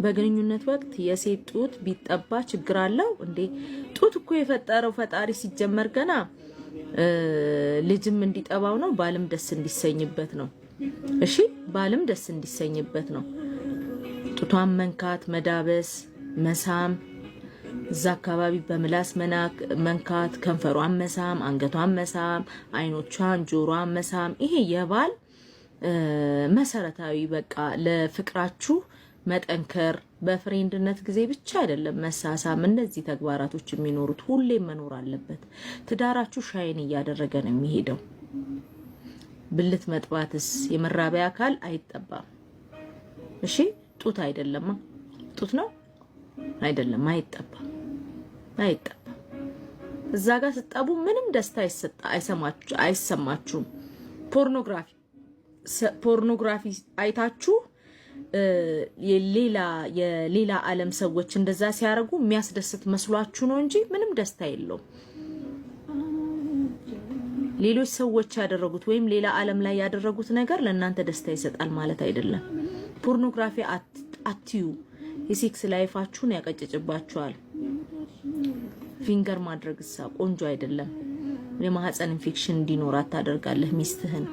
በግንኙነት ወቅት የሴት ጡት ቢጠባ ችግር አለው እንዴ? ጡት እኮ የፈጠረው ፈጣሪ ሲጀመር ገና ልጅም እንዲጠባው ነው፣ ባልም ደስ እንዲሰኝበት ነው። እሺ ባልም ደስ እንዲሰኝበት ነው። ጡቷን መንካት፣ መዳበስ፣ መሳም፣ እዛ አካባቢ በምላስ መንካት፣ ከንፈሯን መሳም፣ አንገቷን መሳም፣ አይኖቿን፣ ጆሮዋን መሳም፣ ይሄ የባል መሰረታዊ በቃ ለፍቅራችሁ መጠንከር በፍሬንድነት ጊዜ ብቻ አይደለም መሳሳም። እነዚህ ተግባራቶች የሚኖሩት ሁሌም መኖር አለበት። ትዳራችሁ ሻይን እያደረገ ነው የሚሄደው። ብልት መጥባትስ የመራቢያ አካል አይጠባም። እሺ ጡት አይደለም፣ ጡት ነው አይደለም፣ አይጠባም፣ አይጠባም። እዛ ጋር ስጠቡ ምንም ደስታ አይሰማችሁም። ፖርኖግራፊ አይታችሁ የሌላ ዓለም ሰዎች እንደዛ ሲያደርጉ የሚያስደስት መስሏችሁ ነው እንጂ ምንም ደስታ የለውም። ሌሎች ሰዎች ያደረጉት ወይም ሌላ ዓለም ላይ ያደረጉት ነገር ለእናንተ ደስታ ይሰጣል ማለት አይደለም። ፖርኖግራፊ አትዩ፣ የሴክስ ላይፋችሁን ያቀጭጭባችኋል። ፊንገር ማድረግሳ ቆንጆ አይደለም። የማህፀን ኢንፌክሽን እንዲኖራት ታደርጋለህ ሚስትህን።